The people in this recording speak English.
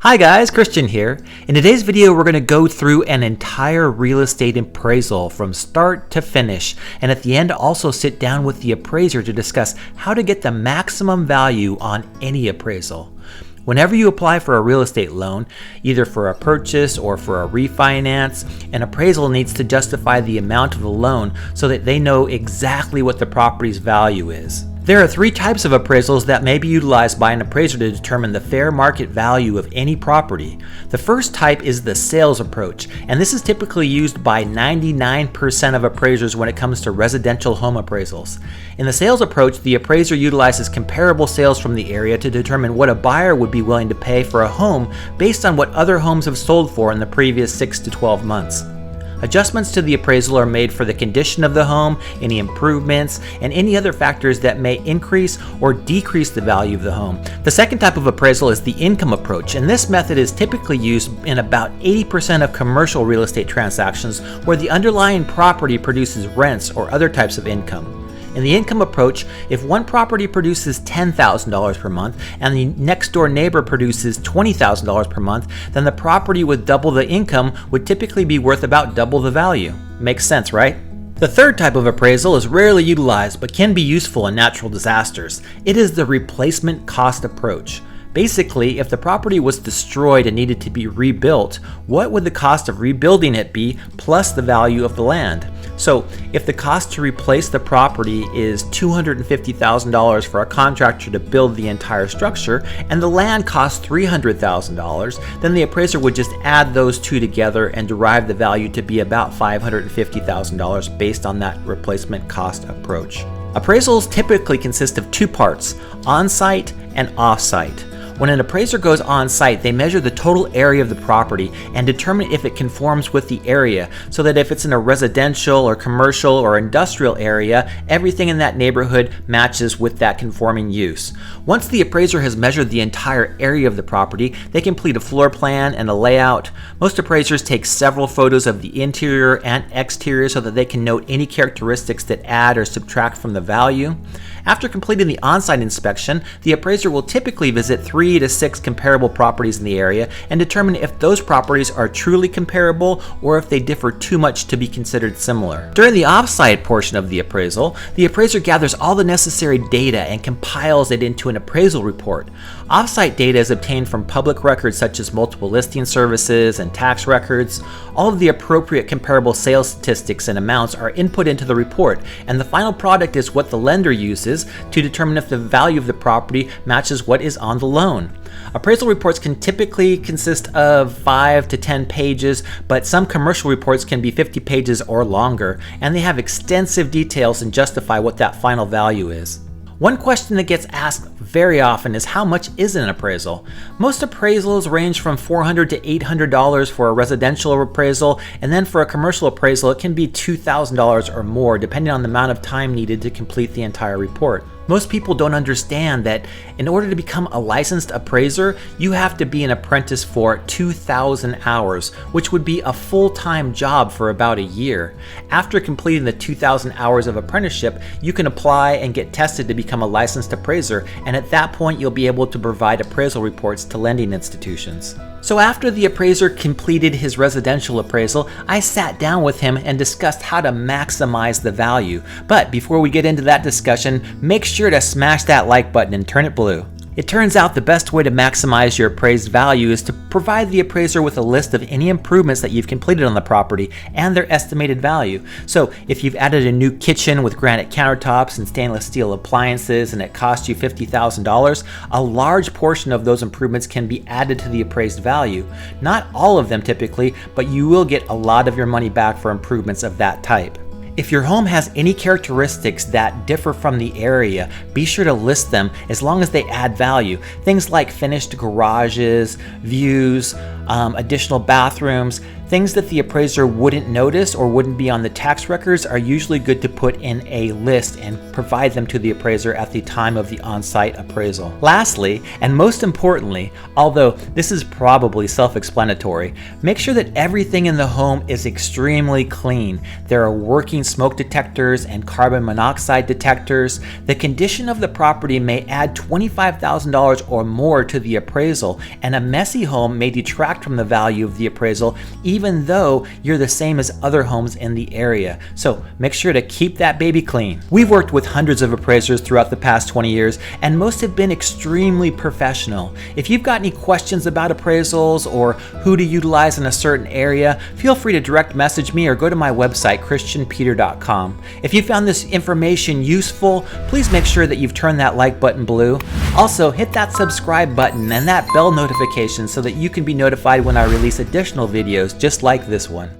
Hi guys, Christian here. In today's video, we're going to go through an entire real estate appraisal from start to finish, and at the end also sit down with the appraiser to discuss how to get the maximum value on any appraisal. Whenever you apply for a real estate loan, either for a purchase or for a refinance, an appraisal needs to justify the amount of the loan so that they know exactly what the property's value is. There are three types of appraisals that may be utilized by an appraiser to determine the fair market value of any property. The first type is the sales approach, and this is typically used by 99% of appraisers when it comes to residential home appraisals. In the sales approach, the appraiser utilizes comparable sales from the area to determine what a buyer would be willing to pay for a home based on what other homes have sold for in the previous 6 to 12 months. Adjustments to the appraisal are made for the condition of the home, any improvements, and any other factors that may increase or decrease the value of the home. The second type of appraisal is the income approach, and this method is typically used in about 80% of commercial real estate transactions where the underlying property produces rents or other types of income. In the income approach, if one property produces $10,000 per month and the next door neighbor produces $20,000 per month, then the property with double the income would typically be worth about double the value. Makes sense, right? The third type of appraisal is rarely utilized but can be useful in natural disasters. It is the replacement cost approach. Basically, if the property was destroyed and needed to be rebuilt, what would the cost of rebuilding it be plus the value of the land? So, if the cost to replace the property is $250,000 for a contractor to build the entire structure and the land costs $300,000, then the appraiser would just add those two together and derive the value to be about $550,000 based on that replacement cost approach. Appraisals typically consist of two parts, on-site and off-site. When an appraiser goes on-site, they measure the total area of the property and determine if it conforms with the area, so that if it's in a residential or commercial or industrial area, everything in that neighborhood matches with that conforming use. Once the appraiser has measured the entire area of the property, they complete a floor plan and a layout. Most appraisers take several photos of the interior and exterior so that they can note any characteristics that add or subtract from the value. After completing the on-site inspection, the appraiser will typically visit 3 to 6 comparable properties in the area and determine if those properties are truly comparable or if they differ too much to be considered similar. During the off-site portion of the appraisal, the appraiser gathers all the necessary data and compiles it into an appraisal report. Off-site data is obtained from public records such as multiple listing services and tax records. All of the appropriate comparable sales statistics and amounts are input into the report, and the final product is what the lender uses to determine if the value of the property matches what is on the loan. Appraisal reports can typically consist of 5 to 10 pages, but some commercial reports can be 50 pages or longer, and they have extensive details and justify what that final value is. One question that gets asked very often is how much is an appraisal? Most appraisals range from $400 to $800 for a residential appraisal, and then for a commercial appraisal it can be $2,000 or more depending on the amount of time needed to complete the entire report. Most people don't understand that in order to become a licensed appraiser, you have to be an apprentice for 2,000 hours, which would be a full-time job for about a year. After completing the 2,000 hours of apprenticeship, you can apply and get tested to become a licensed appraiser, and at that point you'll be able to provide appraisal reports to lending institutions. So after the appraiser completed his residential appraisal, I sat down with him and discussed how to maximize the value. But before we get into that discussion, make sure to smash that like button and turn it blue. It turns out the best way to maximize your appraised value is to provide the appraiser with a list of any improvements that you've completed on the property and their estimated value. So if you've added a new kitchen with granite countertops and stainless steel appliances and it cost you $50,000, a large portion of those improvements can be added to the appraised value. Not all of them typically, but you will get a lot of your money back for improvements of that type. If your home has any characteristics that differ from the area, be sure to list them as long as they add value. Things like finished garages, views, additional bathrooms, Things that the appraiser wouldn't notice or wouldn't be on the tax records are usually good to put in a list and provide them to the appraiser at the time of the on-site appraisal. Lastly, and most importantly, although this is probably self-explanatory, make sure that everything in the home is extremely clean. There are working smoke detectors and carbon monoxide detectors. The condition of the property may add $25,000 or more to the appraisal, and a messy home may detract from the value of the appraisal even though you're the same as other homes in the area. So make sure to keep that baby clean. We've worked with hundreds of appraisers throughout the past 20 years, and most have been extremely professional. If you've got any questions about appraisals or who to utilize in a certain area, feel free to direct message me or go to my website, christianpeter.com. If you found this information useful, please make sure that you've turned that like button blue. Also, hit that subscribe button and that bell notification so that you can be notified when I release additional videos just like this one.